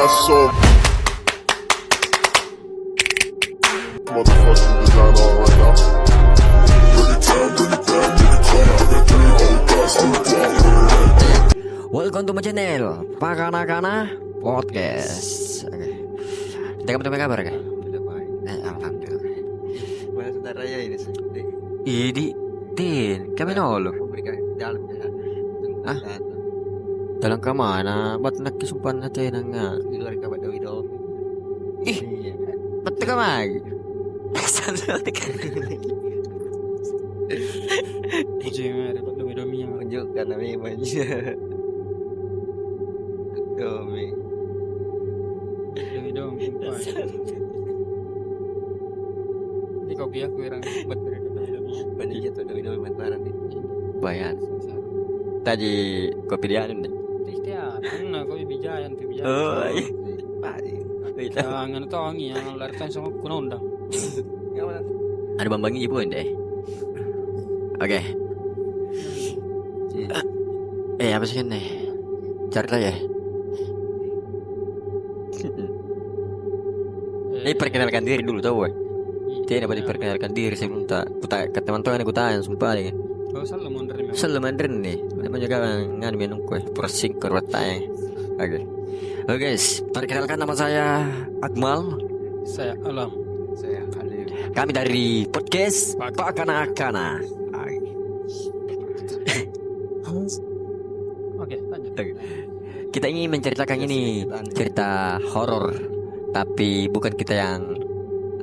some motherfucking designer right now. Bring it down, bring it down, bring it down. I got 3 old guys on the block. Welcome to my channel Pakana Podcast. Oke. Kita kamu kabar kan? Udah baik. Alhamdulillah. Mana saudara ya ini sih? Ini Tin, kami nolo. Berikan dalam ya. Ah? Dalam ke mana? Ba't nakisumpan natin nga? Di luar kabar daw ito. Ih, ba't ka mag? Saan na ka? Tunjukkan namanya. Domi. Ini kopi aku yang buat Bandingnya tuh Domi Bantaran itu. Bayan. Tadi kopi dia nih. Tiada, nah kopi bijayan tuh bijayan. Oh, iya. Baik. Jangan itu wangi yang larikan sama kuno undang. Ada bambangnya ibu deh. Oke. Apa sih nih? Cari lah ya. Ini perkenalkan diri dulu tau gue. Dia dapat diperkenalkan diri sebelum tak ke teman-teman aku tanya sumpah deh. Kau salah mau nerima. Selalu mandarin nih. Namanya kan nganu minum kue persing kerwatanya. Oke. Oke guys, perkenalkan nama saya Akmal. Saya Alam. Saya Khalil. Kami dari podcast Pakana. Oke, lanjut. Kita ingin menceritakan ini cerita horor, tapi bukan kita yang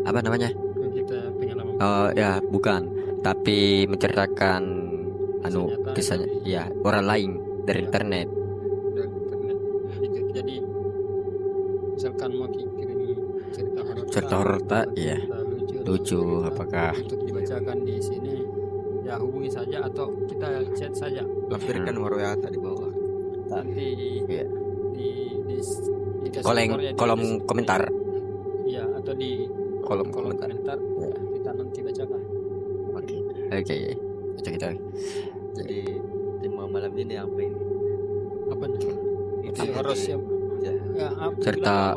apa namanya? Kita pengalaman. Oh ya, bukan. Tapi menceritakan kisahnya ya orang lain dari internet. Dari internet. Jadi misalkan mau kirim cerita horor Iya. Lucu apakah untuk dibacakan di sini ya hubungi saja atau kita chat saja Lampirkan nomor WA di bawah. nanti Iya. di kolom komentar. ya atau di Kolom kolom komentar. komentar Ya. kita nanti bacakan. Oke. Baca kita. Jadi tema malam ini apa ini? Apa nih? Itu harus ya. Cerita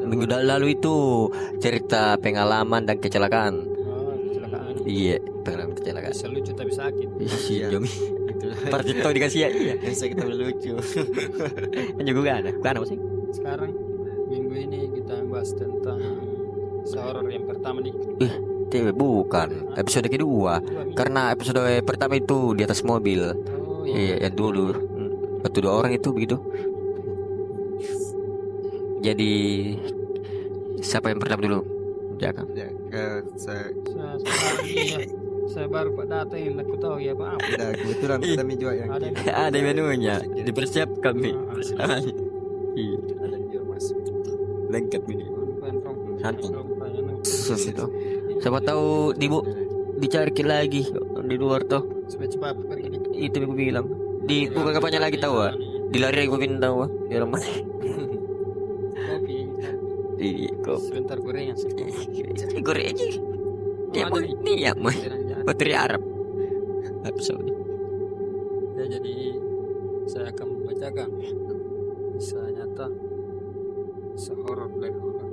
minggu lalu itu cerita pengalaman dan kecelakaan. Kecelakaan. Iya, pengalaman kecelakaan. Bisa lucu tapi sakit. Iya, Jomi. Partito dikasih ya. Iya. Yang saya kita lucu. Kan juga ada. Bukan apa sih? Sekarang minggu ini kita bahas tentang horor yang pertama nih. Bukan. Episode kedua. Karena episode pertama itu di atas mobil. Oh Iya, yang dulu. Waktu 2 orang itu begitu. Jadi siapa yang pertama dulu? Jangan. Ya, saya Saya baru Pak data yang aku tahu ya Pak. udah kebetulan kami juga yang Ada kirim. Ada menunya. Dipersiapkan nih. Iya. Ada juga masuk. Lengkap ini. Santai. Santai. Itu. Siapa tahu dicari lagi di luar tuh. Cepat pergi nih. Itu aku bilang. Di bukan kapannya lagi tahu ah. Dilari aku pindah tahu ah. Di rumah. Kopi. Iya, kok. Sebentar gorengan sih. Goreng aja. Dia mau ini ya, mau. Putri Arab. Episode. Ya jadi saya akan membacakan kisah nyata horor dari orang.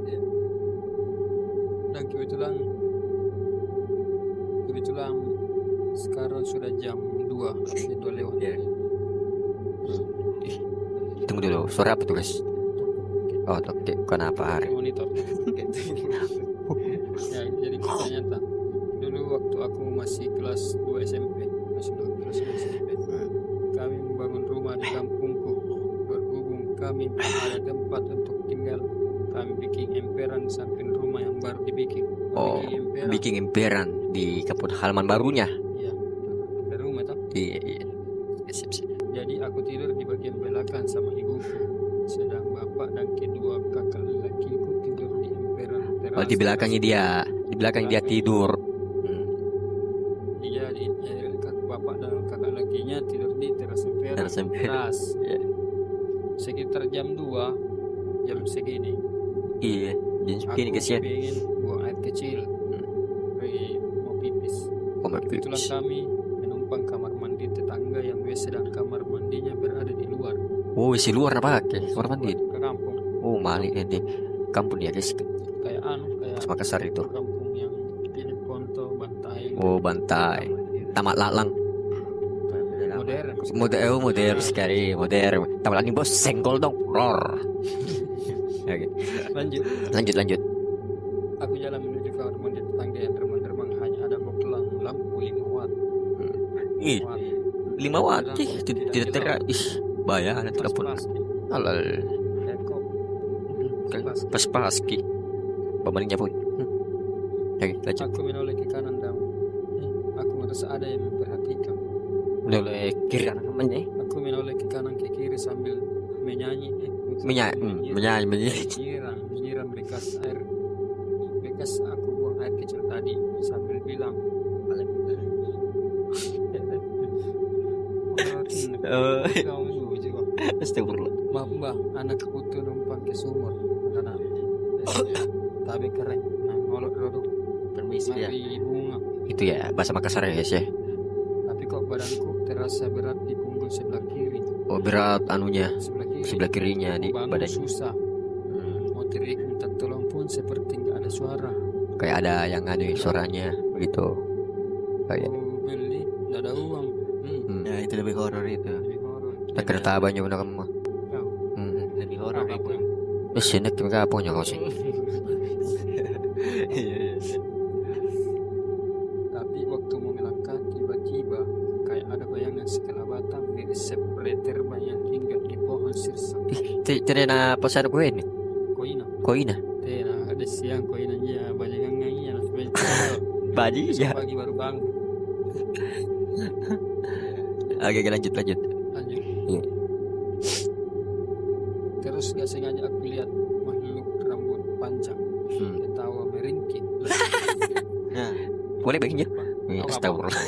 Ya. Dan kebetulan sekarang sudah jam 2 lewat. Ya. Tunggu dulu, suara apa tuh guys? Oh, oke, bukan apa hari. Monitor. Ya, jadi kisah nyata. Dulu waktu aku masih kelas 2 SMP, kami membangun rumah di kampungku. Berhubung kami ada tempat untuk tinggal, kami bikin emperan samping rumah yang baru dibikin. Oh, bikin emperan di kampung halaman barunya. Iya, ada rumah toh. Iya. Sip. Jadi aku tidur di bagian belakang sama ibuku, sedang bapak dan kedua kakak lelakiku tidur di emperan teras. Oh, di belakang dia tidur. Iya, bapak dan kakak lakinya tidur di teras emperan. Teras emperan. Teras. Iya. Sekitar jam 2 jam segini Iya, jam segini guys ya. pengen buang air kecil pergi mau pipis. Kebetulan kami menumpang kamar mandi tetangga yang WC dan kamar mandinya berada di luar. Oh, isi luar apa ke? Luar mandi. ke kampung Oh, Mali di kampung ya guys. kayak kayak Makassar itu. kampung yang ini Ponto Bantai Oh, Bantai. Tamat Lalang. modern. Modern sekali, modern. Tamat Lalang bos, senggol dong. Ror. Oke. Lanjut. Aku jalan menuju ke rumah tetangga yang terbang hanya ada bokelang lampu 5 watt. Ih, 5 watt. Ih, tidak terang. Ih, bahaya ada telepon. Alal. Pas ki. Pemalingnya pun. Oke, lanjut. Aku menoleh ke kanan dan aku merasa ada yang memperhatikan. Oleh kiri kanan namanya. Aku menoleh ke kanan ke kiri sambil menyanyi. Menyanyi. Menyiram bekas aku buang air kecil tadi sambil bilang. Astagfirullah. Maaf mbak, anak kutu numpang ke sumur. Karena tapi keren. Nah, ngolok rodok. Permisi ya. Mari bunga. Itu ya bahasa Makassar ya guys ya. Tapi kok badanku terasa berat di punggung sebelah kiri. Oh, berat anunya Sebelah kiri. kirinya di Bangun badan. susah. Mau teriak minta tolong pun seperti nggak ada suara. Kayak ada yang anu suaranya begitu. Kayak Mau beli, nggak ada uang. Ya itu lebih horor itu. Lebih horor. tak kereta banyak benar kamu. Kau. Lebih horor Apa itu. pun. Sini kita punya kau sih. Tapi waktu mau melangkah tiba-tiba kayak ada bayangan sekelabatan dari sepleter banyak tinggal di pohon sirsak. Tidak na pasar gue ini. Koina. Koina. Tidak ada siang koina aja banyak yang nyanyi Baji ya. pagi baru bangun. Oke, lanjut. Lanjut. Iya. Terus gak sengaja aku lihat makhluk rambut panjang ketawa meringkit. Nah, Boleh baginya. Apa-apa. Astagfirullah.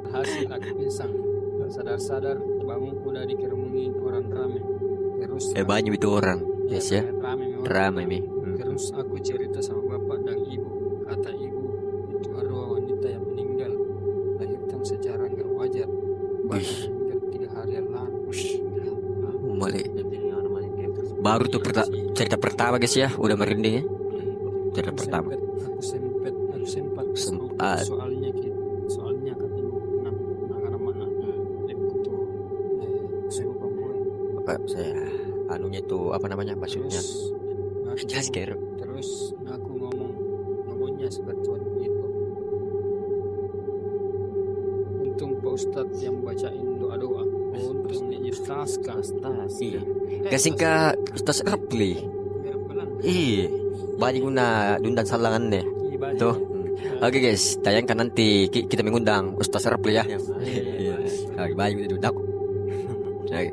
Hasil aku pingsan. Sadar-sadar bangun udah dikerumuni orang ramai. Terus Banyak itu orang. Yes ya. ramai memang. Ramai mi. Terus aku cerita sama bapak dan ibu. Kata ibu itu arwah wanita yang meninggal lahirkan secara nggak wajar. Bahkan meninggal 3 hari yang lalu. Boleh. Baru tuh cerita pertama guys ya, udah merinding ya. Cerita pertama. Aku sempat Sempat. soalnya kan nama itu saya lupa poin. Saya anunya tuh apa namanya maksudnya? Terus aku ngomongnya seperti itu. Untung Pak Ustadz yang bacain doa-doa. Untung ikhlaskan. Iya. Kasih ke Ustaz Rapli. Banyak guna dundan salangan deh. Tuh. Oke guys, tayangkan nanti kita mengundang Ustaz Rapli ya. Iya. Oke, banyak itu aku. Oke.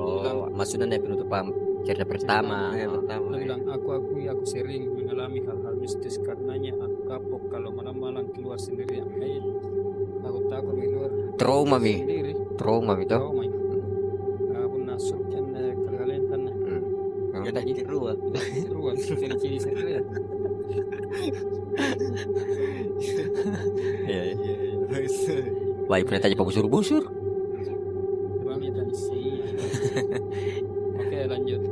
Oh, maksudnya penutupan cerita pertama. Dia bilang aku sering mengalami hal-hal mistis karenanya aku kapok kalau malam-malam keluar sendirian. Aku takut keluar Trauma mi. sendiri. Trauma itu. Trauma. Aku nasuk kan kalian kan. kita jadi ruang. Ruang ciri-ciri saya. Iya. Baik, pernah tanya busur-busur. Kami tadi sih. Oke, lanjut.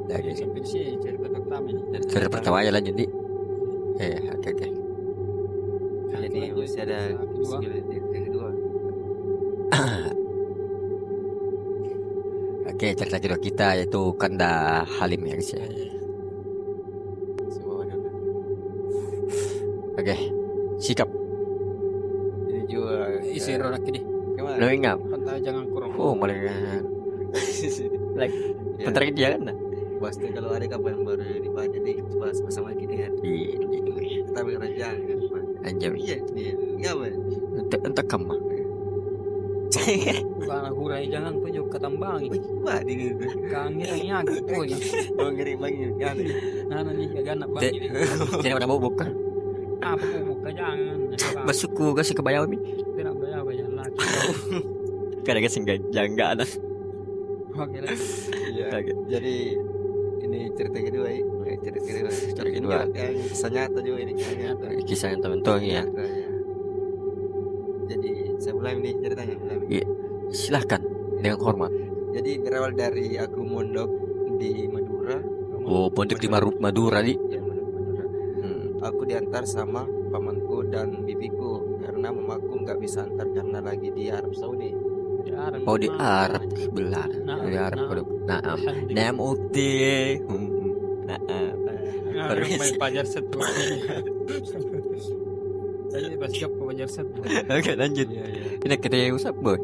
Oke. Sampai di sini cerita pertama ini. Cerita pertama aja lanjut di. Oke. Jadi masih ada skill yang kedua. Oke, cerita kedua kita yaitu Kanda Halim ya guys ya. Semua ada. Oke, sikap. Ini juga Isi ronak ini. kemana? Lo ingat? Pantai jangan kurang. Oh, malah like bentar lagi dia kan? Pasti kalau ada kapan baru dibaca nih bahas sama kita kan. Iya, Tapi kerajaan kan. anjam. Iya, dia. Ngapain? Entah kamu. Bang hurai jangan tunjuk ketambangi. Wah, di Kangirnya gitu ya. oh ngeri banget kan. Nana nih gak ganak bang ini. Jadi mana mau buka? Apa kok buka jangan. Masukku kasih ke bayar mi. Tidak bayar lagi. Kadang kasih enggak ada. Oke lah. Iya. Oke. Jadi ini cerita kedua ya. Cerita kedua. Story Ini kedua. juga yang kisah nyata juga ini kisah nyata. Kisah yang teman-teman ya. Nyata, ya. Jadi saya mulai nih ceritanya. Iya. Silahkan dengan hormat. Jadi berawal dari aku mondok di Madura. Oh, pondok di Madura di. Ya, Madura. Aku diantar sama pamanku dan bibiku karena mamaku nggak bisa antar karena lagi di Arab Saudi. Di Arab. Oh, di Arab belah. Nah, Di Arab nah. pondok. Naam. Naam ukti. Naam. Main pajar set tuh. Saya pas siap ke pajar set. Oke, lanjut. Iya, iya. Ini kita yang usap, boy.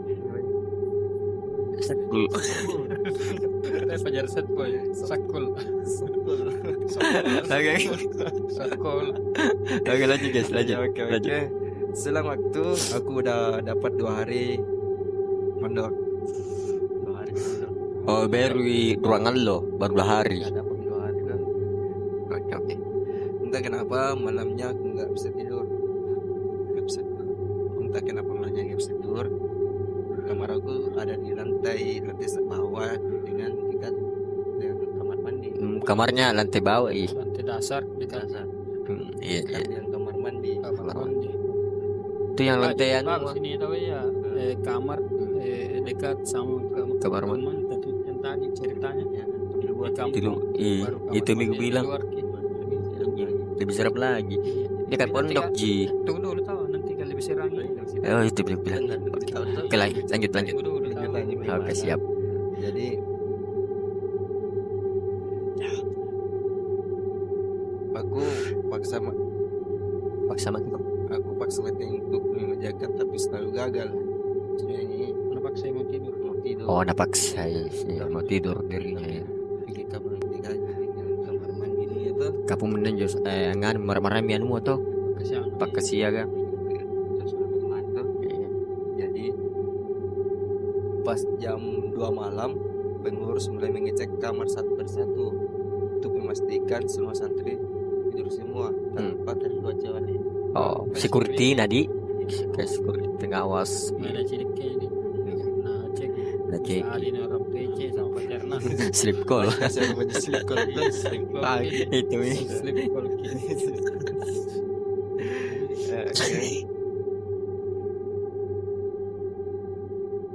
Sakul. Saya pajar set boy. Sakul. Oke. Sakul. Oke, lanjut guys, lanjut. Oke. Lanjut. Selang waktu aku udah dapat 2 hari mondok. 2 hari mondok. Oh, baru di ruangan lo, baru 2 hari. Nggak dapat 2 hari kan. Oke. Entah kenapa malamnya aku nggak bisa tidur. Nggak bisa tidur. Entah kenapa malamnya nggak bisa tidur. Kamar aku ada di lantai bawah dengan dekat dengan kamar mandi. Kamarnya lantai bawah, ih. Lantai dasar di Dasar Iya, dekat iya. dengan kamar mandi. kamar mandi. Itu yang lantai Bang, anu. sini tahu ya kamar dekat sama Kamar mandi. Tapi yang tadi ceritanya Ya, di luar di kampung. Itu Baru kamar itu minggu mandi di bilang luar, Ki. lebih serem lagi. Dia kan Tapi nanti pondok, kan- Ji. Tunggu dulu tahu nanti kali bisa rangi. Oh, itu bilang. Oke, lanjut. Tunggu dulu tahu. Oke, siap. Jadi aku paksa Paksa mati. mati untuk mengerjakan tapi selalu gagal. Jadi Kenapa saya mau tidur? mau tidur. Oh, napaksa ya, mau tidur dirinya ya. Pergi kamar mandi kan, kamar mandi ini itu Kapu menenjos ngan marah-marah mian mo to. Kasihan. Pak kesiaga. terus bagaimana tuh. Jadi pas jam 2 malam pengurus mulai mengecek kamar satu persatu untuk memastikan semua santri tidur semua tanpa terkecuali. Oh, security nadi. Kayak security pengawas. Ada ciliknya ini. Nah, cek. Nah, cek. Ada ini orang PC sama pacarna. Sleep call. Kasih aku baca slip call plus. Itu nih. Slip call Ki.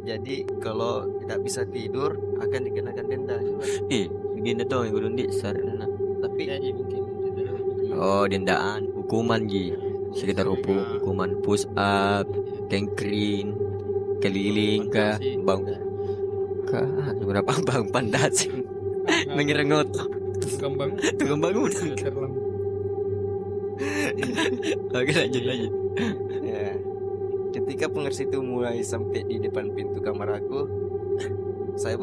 Jadi kalau tidak bisa tidur akan dikenakan denda juga. Begini tuh yang gulung di sarana. Tapi Jadi mungkin tidur. Oh, dendaan, hukuman Ji. Sekitar hukuman push up, kengkring, keliling ke bang ke berapa bang pandas mengirengot Kembang. tukang bangun. Terlam. Oke, lanjut. ya, ketika pengurus itu mulai sampai di depan pintu kamar aku, saya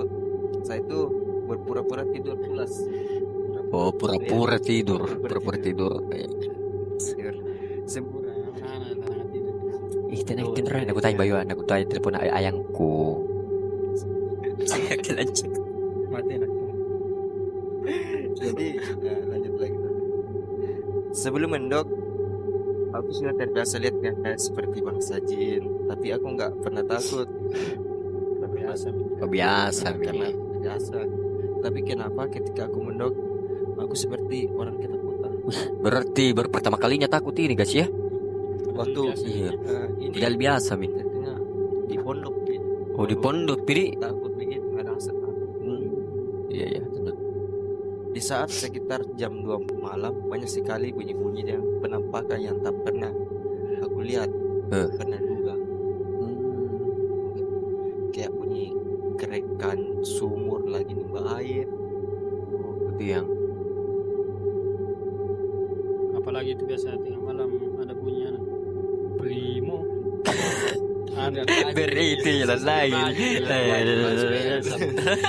itu berpura-pura tidur pulas. Oh, pura-pura tidur. Sempurna. Tenang, aku tanya Bayu, aku tanya telepon ayangku. Oke, lanjut. Mati nak. Jadi lanjut lagi. Sebelum mendok, aku sudah terbiasa lihat kayak seperti bangsa jin, tapi aku nggak pernah takut. Biasa. Oh, biasa, Karena Mi. biasa. Tapi kenapa ketika aku mendok, aku seperti orang ketakutan. Berarti baru pertama kalinya takut ini guys ya? Waktu Iya. ini Padahal biasa, Mi. katanya di pondok gitu. Oh, di pondok, Piri. Takut begitu, nggak ada rasa takut. Iya. Di saat sekitar jam 2 malam banyak sekali bunyi-bunyi dan penampakan yang tak pernah aku lihat, pernah duga. Kayak bunyi kerekan sumur lagi nimba air. Itu yang Apalagi itu biasa tengah malam ada bunyi primo. Ada beri itu jelas lain.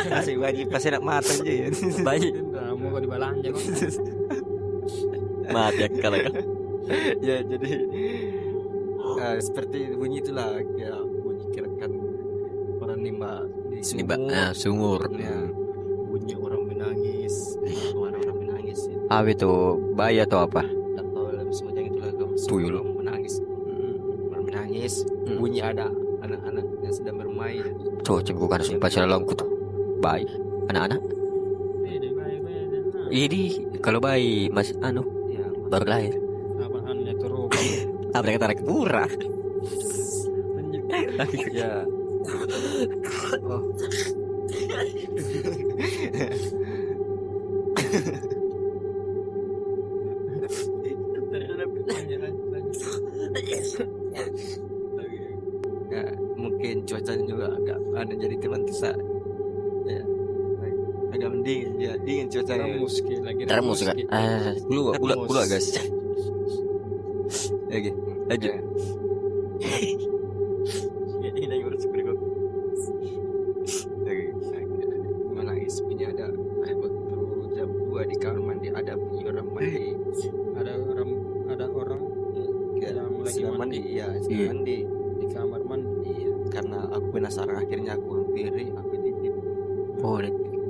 Masih wajib pasti nak mata aja ya. Baik. Mau kau dibalanja kok. Maaf ya kalau Ya jadi seperti bunyi itulah, kayak bunyi kerekan orang nimba di sumur. sumur. Ya, bunyi orang menangis, suara orang menangis ya. Apa itu? Bayi atau apa? Atau dalam semacam itulah kamu Tuyul. orang menangis, orang menangis. Bunyi ada anak-anak yang sedang bermain. Tuh, cengku kan sumpah cara longku tuh. Baik. Anak-anak. Beda. Ini Kalau bayi masih Ya, baru lahir. Apaan itu robot. Apa yang kata pura? ya. Oh. Ya, mungkin cuacanya juga agak aneh jadi teman kita. Ya, agak mendingin, ya dingin cuacanya. Remus lagi Termus kan? Dulu Termus. guys. Oke, lanjut. Ini lagi urus berikut. Menangis punya ada waktu jam 2 di kamar mandi ada bunyi orang mandi. Ada orang Ya, yang lagi sedang mandi. mandi, ya sedang Iya. mandi. di kamar mandi. Iya, karena aku penasaran akhirnya aku hampiri, aku titip. Oh,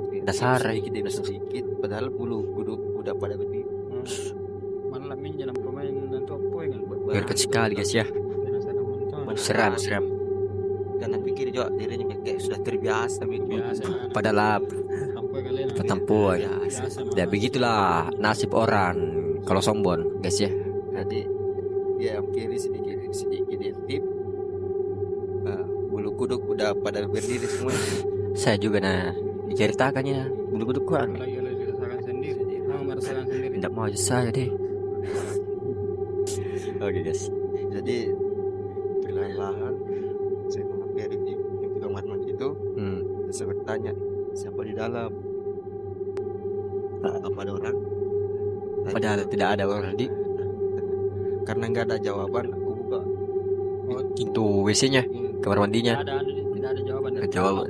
penasaran. sedikit, padahal bulu udah pada berdiri. Malam ini jangan pemain nanti apa ya? Dekat sekali guys ya. Penasaran menonton. Seram. Karena pikir juga dirinya kayak sudah terbiasa gitu. Biasa. Padahal Sampai kalian. Petampuan. Biasa. Ya begitulah nasib orang kalau sombong guys ya. Jadi dia hampiri sedikit intip. Bulu kuduk udah pada berdiri semua. Saya juga diceritakannya bulu kuduk kurang. Lagi rasakan sendiri. Mau merasakan sendiri. Tidak mau aja saya deh. Oke guys. Jadi perlahan-lahan saya menghampiri di pintu kamar mandi itu. Saya bertanya, siapa di dalam? Apa ada orang? Padahal tidak ada orang di Karena nggak ada jawaban, aku buka. Oh, pintu WC-nya, kamar mandinya. tidak ada jawaban. Tidak ada jawaban.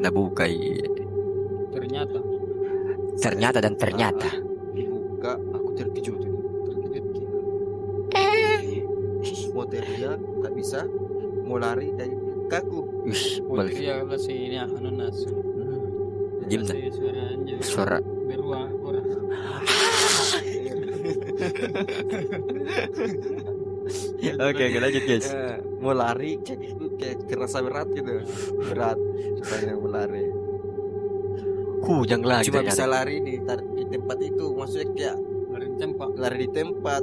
Nah buka iya. Ternyata Ternyata Dibuka, aku terkejut. Mau teriak, nggak bisa. Mau lari dari kaku. Wih, Boleh dia lah si ini ananas. Gimana? Suara anjing. Suara Beruang orang. Oke, lanjut guys. Mau lari, kayak kerasa berat gitu. Berat, supaya mau lari. Jangan lagi. Cuma bisa lari di tempat itu, maksudnya kayak Lari tempat. lari di tempat,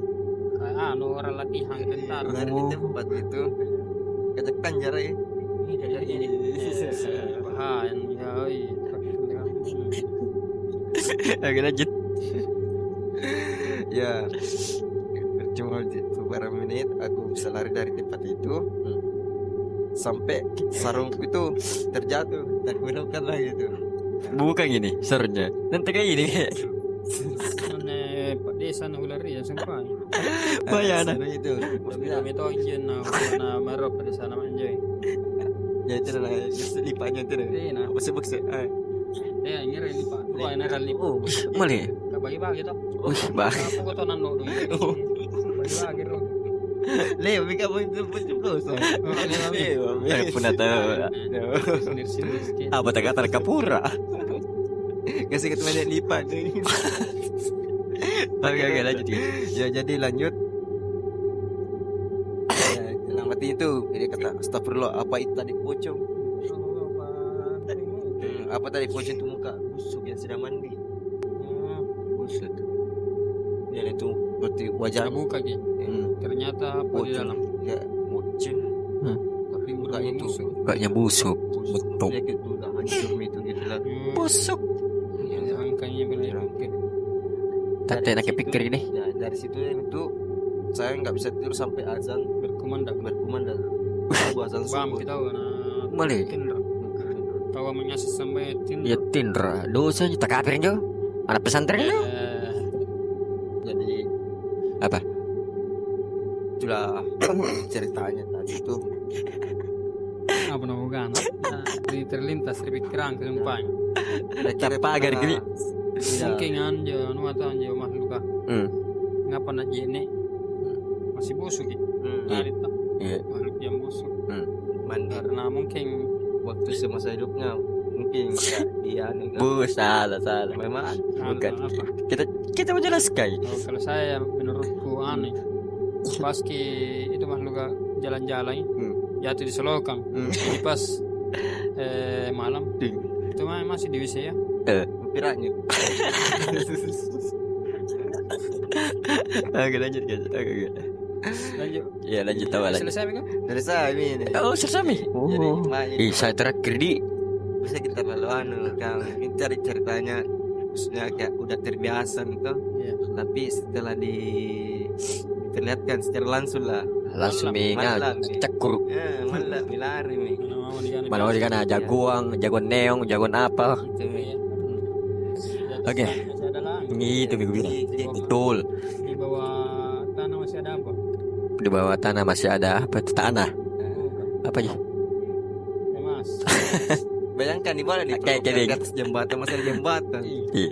Orang latihan bentar. lari di tempat itu. Kejekan jarak. Bahaya ya. Oke, lanjut. Ya, cuma beberapa menit aku bisa lari dari tempat itu sampai sarungku itu terjatuh dan menemukan lagi itu. Bukan gini, serunya. Nanti kayak gini. Pak desa na ulari ya sampai. Bayana. Sarung itu. Bila Maksudnya itu izin na marok pada sana manjoy. ya itu lah lipatnya itu. Nah, Apa sebut sih? ini rin pak. Dua ini rin lipat. Boleh. Bagi-bagi toh. Bah. Apa kau tahu nando dulu. Bagi-bagi loh. Leo, bika mo itu pun terus. Puna tahu. Sinir-sinir sedikit. Apa tak kata kapura? Kasih ketemu dia lipat. Oke, lanjut guys. Ya jadi lanjut. Ya, dalam hati itu dia kata astagfirullah, apa itu tadi pocong? Apa tadi pocong itu muka busuk yang sedang mandi? Busuk. Ya itu berarti wajah Buka gitu. Ternyata apa di dalam? Ya pocong. Tapi muka itu Kayaknya busuk. Betul. Ya gitu udah hancur itu gitu lah. Busuk. Angkanya benar. Tante nak pikir ini. Ya dari situ itu saya nggak bisa tidur sampai azan Berkumandang. berkumandang. Aku azan Bam subuh. kita tahu na. Boleh. Tindra. Tahu mengasih sampai Tindra. Ya Tindra. Dosanya tak kafir jo. Anak pesantren jo. Jadi Apa? itulah ceritanya tadi itu. Apa namugan? Di terlintas di pikiran kesumpah. Kira pagar gini. Mungkin anjo, nuata anjo makhluk. Ngapa nak jene? Masih busuk gitu. Hari tak Iya. makhluk yang busuk. Mandi Karena mungkin waktu semasa hidupnya mungkin ya, dia nih kan. Salah. Memang Bukan. apa? Kita menjelaskan. Kalau saya menurutku aneh. Pas itu makhluk jalan-jalan jatuh di selokan. Jadi pas malam itu masih di WC ya. piraknya. Oke lanjut guys. Oke. Lanjut. Ya lanjut tawa lagi. Selesai kan? Selesai ini. Oh selesai mi. Oh. Jadi, Saya terakhir di. bisa kita lalu kalau cari ceritanya, maksudnya kayak udah terbiasa gitu. Iya. Tapi setelah diperlihatkan secara langsung lah, Langsung mi Malam. cekur. malah milari nih. Mana mau dikana jagoan neong, jagoan apa? Itu Mi. Oke. Masih ada lagi. Gitu minggu bilang. Betul. Di bawah tanah masih ada apa? Di bawah tanah masih ada apa itu tanah? Apa aja? Mas. Bayangkan di mana di Kayak gini. atas jembatan, masih ada jembatan. Iya.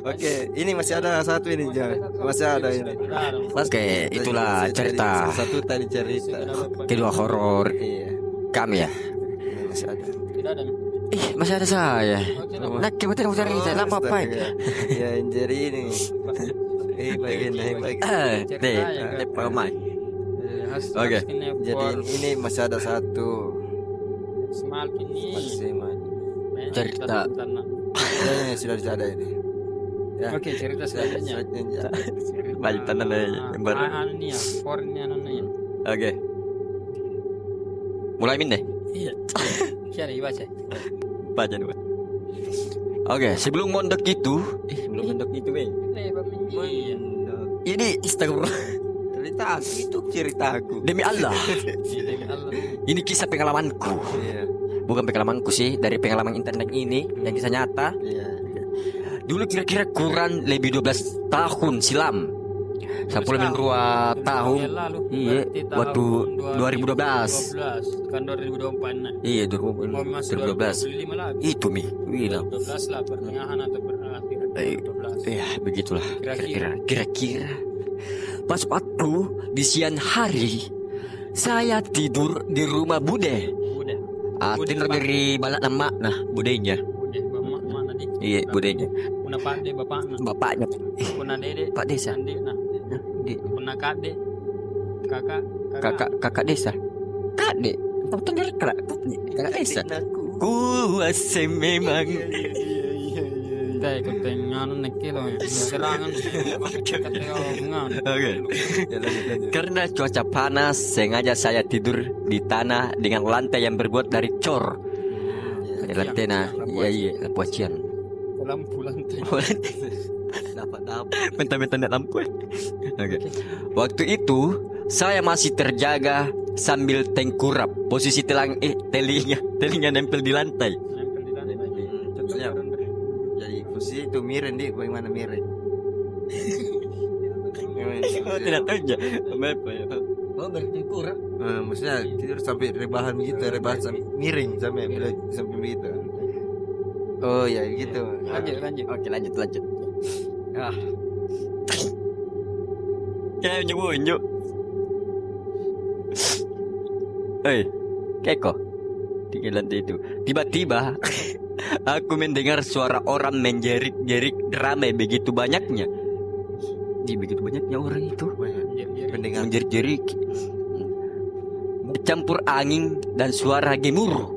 Oke, ini masih ada satu ini masih ada ini. Oke, itulah cerita Satu tadi cerita. kedua horor Iya, kami ya. masih ada. Tidak ada. Masih ada saya. Nak kita mau cari saya lama apa? Ya, jadi ini. Bagian. Deh, pamai. Oke. Jadi ini masih ada satu. Semal ini. Masih Cerita. ini sudah ada ini. Ya. Oke, cerita selanjutnya. Balik tanah yang baru. Ini ya, kornya ya. Oke. Mulai min deh. Iya. Siapa dibaca? Baca dulu. Oke, sebelum mondok itu, belum mondok itu, Bang. Ini astagfirullah. Cerita aku. Demi Allah. Ini kisah pengalamanku. Iya. Bukan pengalamanku sih, dari pengalaman internet ini yang kisah nyata. Iya. Dulu kira-kira kurang lebih 12 tahun silam. 10 tahun. Iya, waktu 2012. Kan 2024 nah. Iya, Oh, masih 2012. 2025 lagi. Itu mi, bilang. 12 lah pertengahan atau berakhir 12. Ya, begitulah. Kira-kira. Pas waktu di siang hari, saya tidur di rumah Bude. Udah. Tidur dari balak nama, nah budenya. Udah bapak mana di? Iya, budenya. Puna pak de bapak nah. Bapaknya, Puna dede. Pak Desa. Ande nah. Di- Puna kade. kakak desa. Kakak betul dari kakak desa. Kuasa memang. Kayak ikut nganu nekilo serangan. Oke. Karena cuaca panas, sengaja saya tidur di tanah dengan lantai yang berbuat dari cor. Lantai nah, iya, lampu acian. Lampu lantai. Dapat. Mentah-mentah nak lampu. Oke. Waktu itu saya masih terjaga sambil tengkurap. Posisi telinga nempel di lantai. Nempel di lantai. Jadi posisi itu miring di bagaimana miring? Tidak tahu aja. Apa ya? Oh bertengkurap. Maksudnya tidur sampai rebahan begitu, rebahan sampai miring sampai begitu. Oh ya gitu. Lanjut. Oke, lanjut. Kayak nyebunjuk. Keko. Di lantai itu. Tiba-tiba aku mendengar suara orang menjerit-jerit ramai begitu banyaknya. Begitu banyaknya orang itu Pendengar. menjerit-jerit. Bercampur angin dan suara gemuruh.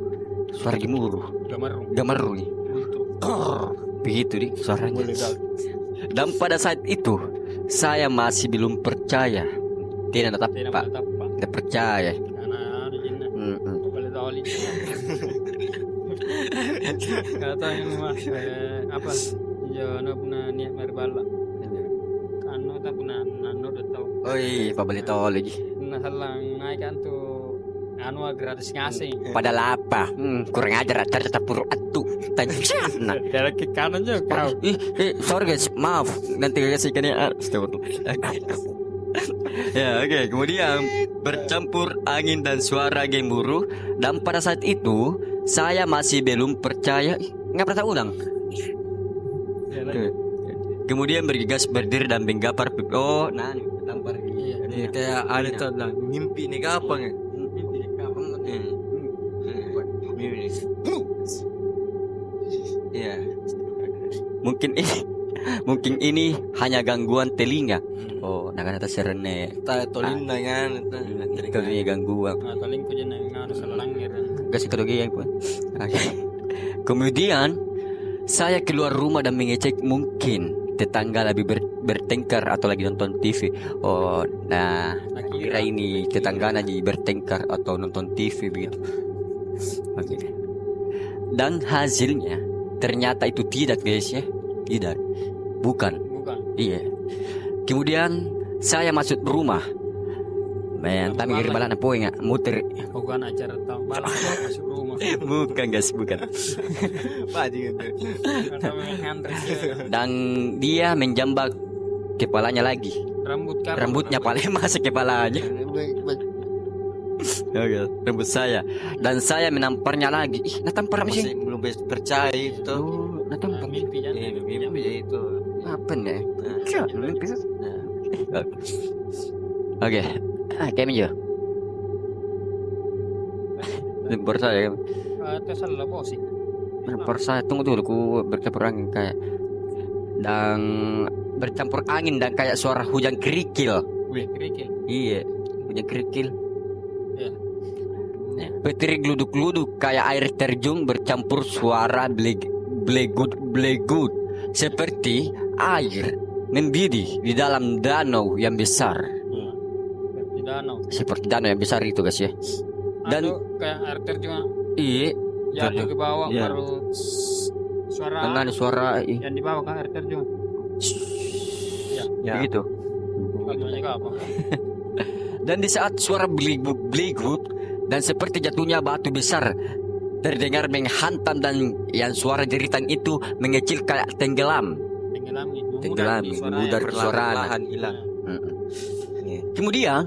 Gamarung nih. Begitu nih suaranya. Dan pada saat itu saya masih belum percaya. Tidak percaya. Kata ini mas apa? Ya, no puna niat merbala. Kano tak puna nano udah tahu. Oi, Pak boleh tahu lagi. Nah halang naik kan tuh anu gratis ngasih. Padahal apa? Kurang ajar cerita puru atu. Tanya. Dari ke kanan juga kau. Sorry guys, maaf. Nanti kasih kan ya. Ya, oke. Kemudian bercampur angin dan suara gemuruh. Dan pada saat itu saya masih belum percaya. Nggak pernah ulang. Kemudian bergegas berdiri dan menggapar. Oh, nah, tampar. Iya, kayak ada tuh bilang mimpi nih kapan ya? Iya. Mungkin ini hanya gangguan telinga. Oh, nakan atas serene. Tolin dengan Telinga gangguan. Nah, paling ku jeneng nganu selangir. Gas itu lagi ya, Kemudian Saya keluar rumah dan mengecek mungkin tetangga lebih bertengkar atau lagi nonton TV. Oh, nah, kira ini tetangga lagi bertengkar atau nonton TV begitu. Oke. Dan hasilnya ternyata itu tidak, guys ya. Tidak. Bukan. Iya. Kemudian saya masuk rumah. Men, tapi kira balana poin nggak muter. Bukan acara tahun balap masuk rumah. Bukan guys, bukan. Karena memang Dan dia menjambak kepalanya lagi. Rambutnya paling masuk kepalanya. Oke, rambut saya. Dan saya menamparnya lagi. Ih, natampar apa sih? Masih belum percaya itu. Oh, natampar. mimpi jangan. Mimpi itu. Apa nih? Nah, Mimpi. nah. Oke. Kami juga. Lempar saya. Itu salah bosi. Lempar saya. Tunggu dulu, ku bercampur angin kayak dan bercampur angin dan kayak suara hujan kerikil. Wih, kerikil. Iya, hujan kerikil. Iya. Petir geluduk-geluduk kayak air terjun bercampur suara blegut seperti air mendidih di dalam danau yang besar. Di danau. Seperti danau yang besar itu, guys ya. Dan kayak air terjun. iya, Jatuh ke bawah Iya. baru suara. dengan suara Yang di bawah kan air terjun. Ya. begitu. Bagaimana apa? Dan di saat suara blegut dan seperti jatuhnya batu besar terdengar menghantam dan yang suara jeritan itu mengecil kayak tenggelam. Tenggelam, memudar suara. Perlahan hilang. Kemudian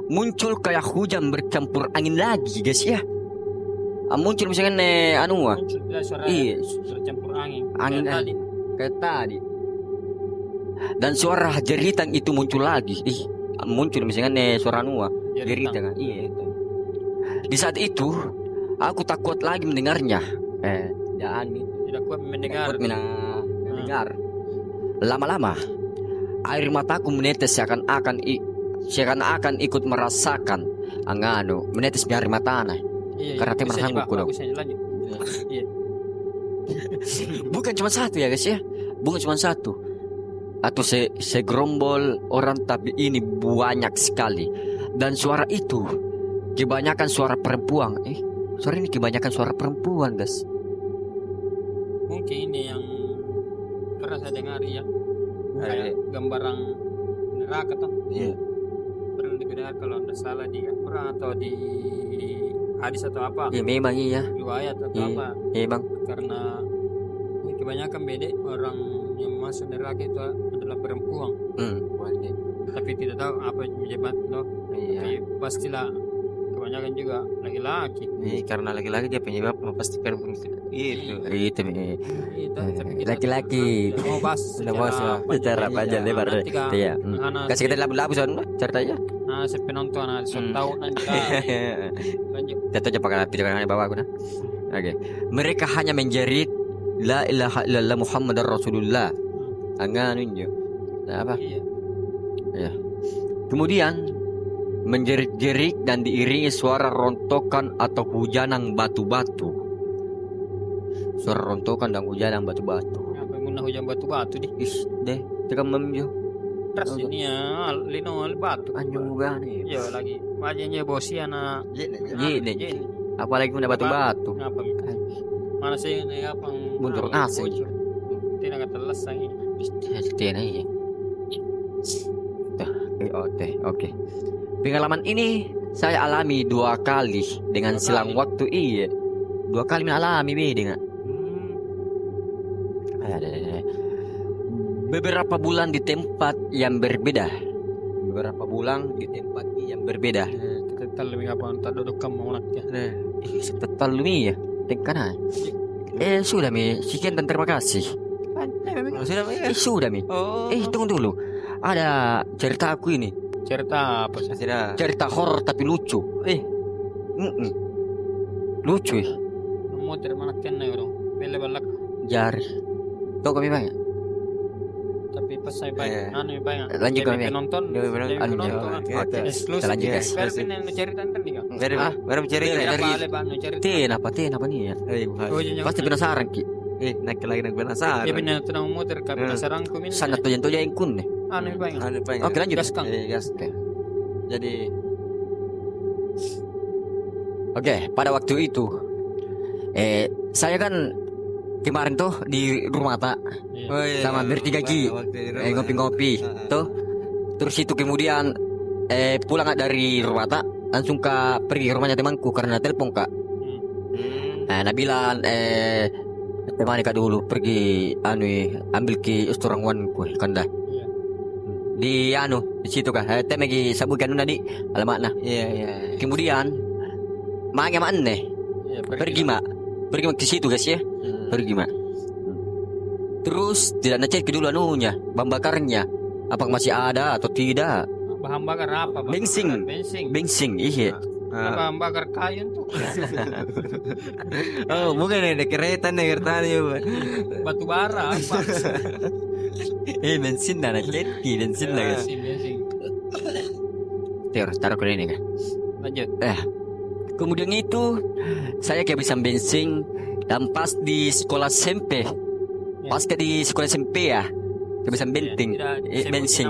muncul kayak hujan bercampur angin lagi, guys ya. Muncul misalnya Muncul suara iya, bercampur angin. Angin, Kayak tadi. kayak tadi. Dan suara jeritan itu muncul lagi. Muncul misalnya suara jeritan. Iya. Di saat itu aku tak kuat lagi mendengarnya. Tidak kuat mendengar. mendengar. Lama-lama air mataku menetes seakan-akan ikut merasakan menetes di air mata Iya, karena tema bisa sanggup juga, dong. bagusnya lanjut. Iya. Bukan cuma satu ya, guys ya. Bukan cuma satu. Atau segerombol orang, tapi ini banyak sekali. Dan suara itu kebanyakan suara perempuan. Suara ini kebanyakan suara perempuan, guys. Mungkin ini yang pernah saya dengar ya. Kayak gambaran neraka tuh. Iya. Pernah didengar kalau tidak salah di Al-Quran atau di hadis atau apa. Ya memang iya. Riwayat atau Iya. apa. Memang. Karena kebanyakan beda orang yang masuk neraka itu adalah perempuan. Tapi tidak tahu apa penyebab loh. Iya. Tapi pastilah kebanyakan juga laki-laki. Karena laki-laki dia penyebab pasti perempuan itu. Itu. Tapi kita Laki-laki. tidak mau bahas Sudah bahas ya. Secara panjang lebar. Nanti kan Iya. Kasih kita labu-labu soalnya ceritanya. saya penonton tahu nanti lanjut. Kita aja pakai tidak bawa aku nah. Oke. Mereka hanya menjerit la ilaha illallah Muhammadar Rasulullah. Anganunjo. Apa? Iya. Kemudian menjerit-jerit dan diiringi suara rontokan atau hujanan batu-batu. Suara rontokan dan hujanan batu-batu. Apa yang guna hujan batu-batu di? Deh, cakap memjo. Terus ini ya lino batu. Anjung juga nih. Iya lagi. Wajahnya bosi anak. Gini. Apalagi guna batu-batu. Apa? Mana sih ini apa? Buntur asing. Tidak kata lesang ini. Tiada ya. Oke. Pengalaman ini saya alami 2 kali dengan selang waktu. Iya. 2 kali mengalami dengan. Beberapa bulan di tempat yang berbeda. Kita lebih apa tak duduk kamu ya. Tetal mi ya. Tengkana. Sudah mi. Sekian dan terima kasih. Sudah mi. Tunggu dulu. Ada cerita aku ini. Cerita apa sih? Cerita horor tapi lucu. Lucu ya. Mau dari mana kena orang? Bela balak. Jari. Tahu kami banyak. Tapi pas saya banyak, banyak. Lanjut kami. Penonton. Oke. Eksklusif. Kita lanjut, guys. Versi yang cerita tadi kan? Baru cerita. Ten apa nih ya? Pasti penasaran ki. Naik lagi nak penasaran. Dia benar tenang muter kapita sarangku min. Sana tuh yang kun nih. Anu paling. Anu pengen. Oke, lanjut. Gas Kang. Gas. Jadi Oke, pada waktu itu saya kan kemarin tuh di rumah tak Iya. sama bertiga Ki. Ngopi-ngopi tuh. Terus itu kemudian pulang dari rumah tak langsung pergi ke rumahnya temanku karena telepon Kak. Nabila temani Kak dulu pergi ambil ke restoran wanku kan dah. Iya. Di situ Kak. Temegi sabukan tadi alamatnya. Iya. Kemudian Mak nih Iya, pergi mak ke situ guys ya, pergi mak. Terus tidak ngecek dulu anunya bahan bakarnya apa masih ada atau tidak. Bahan bakar apa? Bahan Bensin. bakar Bensin iya. Bahan bakar kayu tuh. Oh, bukan ada kereta nih Batu bara apa? Bensin dan ngecek bensin lah guys. Bensin. Taruh ke ini kan. Lanjut. Kemudian itu saya kehabisan bensin dan pas di sekolah SMP, pas di sekolah SMP ya, kehabisan bensin, bensin.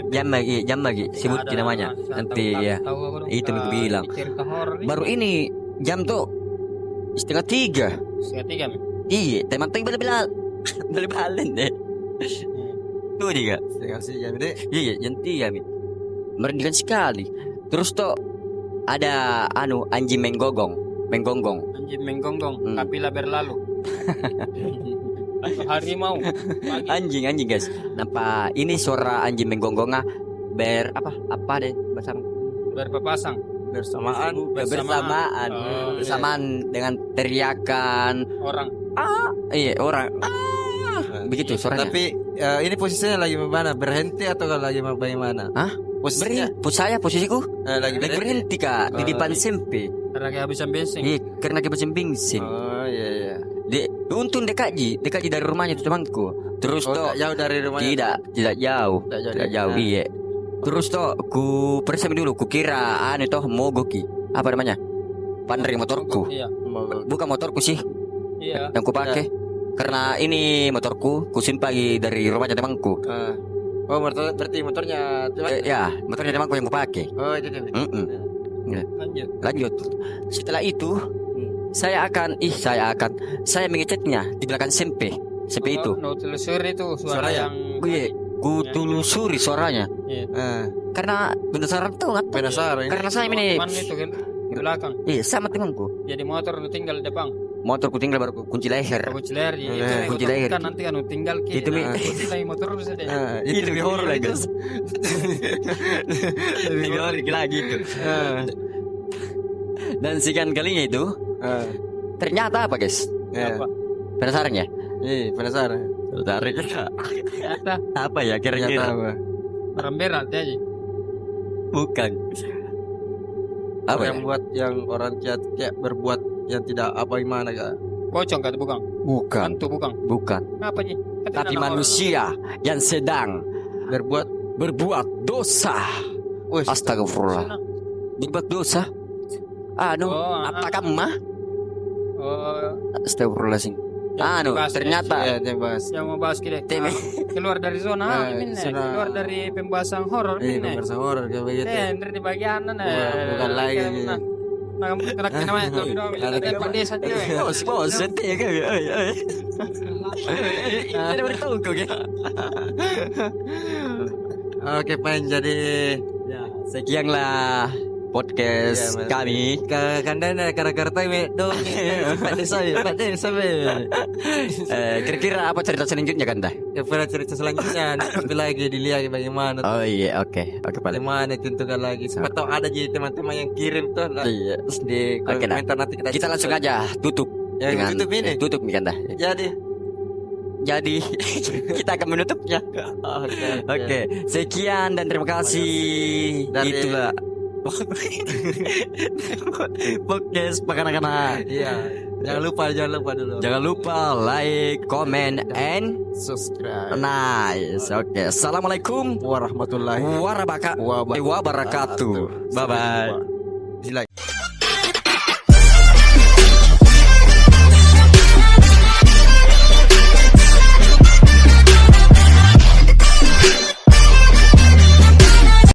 Jam lagi, sebutin namanya. Nanti ya, itu aku bilang. Baru ini jam tuh 2:30. 2:30. Iya, teman-teman balik deh. Tuh juga. Kasih jam deh. Iya, jam 3 mi. Merinding sekali. Terus tuh ada anjing menggonggong. Anjing menggonggong, kapila berlalu. Harimau. Anjing guys. Nampak ini suara anjing menggonggongnya apa deh Berpapasang. bersamaan dengan teriakan Orang. orang begitu suaranya. Tapi ini posisinya lagi mana? Berhenti atau lagi bagaimana? Hah? Posisinya Posisiku lagi lagi berhenti Kak di depan SMP. Karena kehabisan bensin. Iya, karena kehabisan bensin. Oh iya. Untung dekat dari rumahnya itu temanku. Terus tuh jauh dari rumahnya. tidak jauh. Iya. Terus tuh ku periksa dulu, ku kira toh mogok apa namanya? Pandai motorku. Iya. Bukan motorku sih Iya. yang ku pakai. Karena ini motorku ku simpan dari rumahnya temanku. Oh, berarti motornya motornya temanku yang ku pakai. Oh, itu. Lanjut. Setelah itu saya mengeceknya di belakang SMP itu. Telusuri itu suara Suaranya? yang Ku telusuri suaranya. Iya. Karena penasaran tuh nggak tahu. Penasaran. Karena saya ini Teman itu kan di belakang. iya sama temanku. Jadi motor lu tinggal di depan. Motorku tinggal baru kunci leher. Kunci leher. Kunci leher. Kan nanti kan tinggal ke. Itu lagi motor lu saja. Itu lebih horor lagi. Lebih horor lagi itu. Dan sekian kalinya itu ternyata apa guys? Apa? Penasaran ya? Iya, penasaran. Tertarik Ternyata apa ya kira-kira? orang berat aja. Bukan. Apa ya? Yang buat yang orang kayak berbuat yang tidak apa gimana Kak? Pocong kata bukan? Bukan. Hantu bukan? Bukan. Apa sih? Tapi manusia yang sedang berbuat dosa. Astagfirullah. Berbuat dosa? Apakah mah? Astagfirullahaladzim. Ternyata yang mau bahas kita keluar dari zona keluar dari pembahasan horor ini. Pembahasan horor kayak begitu. Dari di bagian bukan lagi. Pak desa bos ya kan. Tidak beritahu kau ya. Oke, jadi sekianlah podcast kami. Kandana kara-kara dong. Pak desa. Kira-kira apa cerita selanjutnya kan dah? Cerita selanjutnya nanti lagi dilihat bagaimana. Oh iya, oke paling. Bagaimana tentukan lagi. Siapa tahu ada jadi teman-teman yang kirim tuh. Iya. Di komentar nanti kita langsung aja tutup. Ya, tutup ini. Tutup nih kan dah. Jadi kita akan menutupnya. Oke. Sekian dan terima kasih. Itulah podcast Pakanak-kanak. Iya. Jangan lupa dulu. Jangan lupa like, comment, and subscribe. Nice. Oke. Assalamualaikum warahmatullahi wabarakatuh. Bye bye.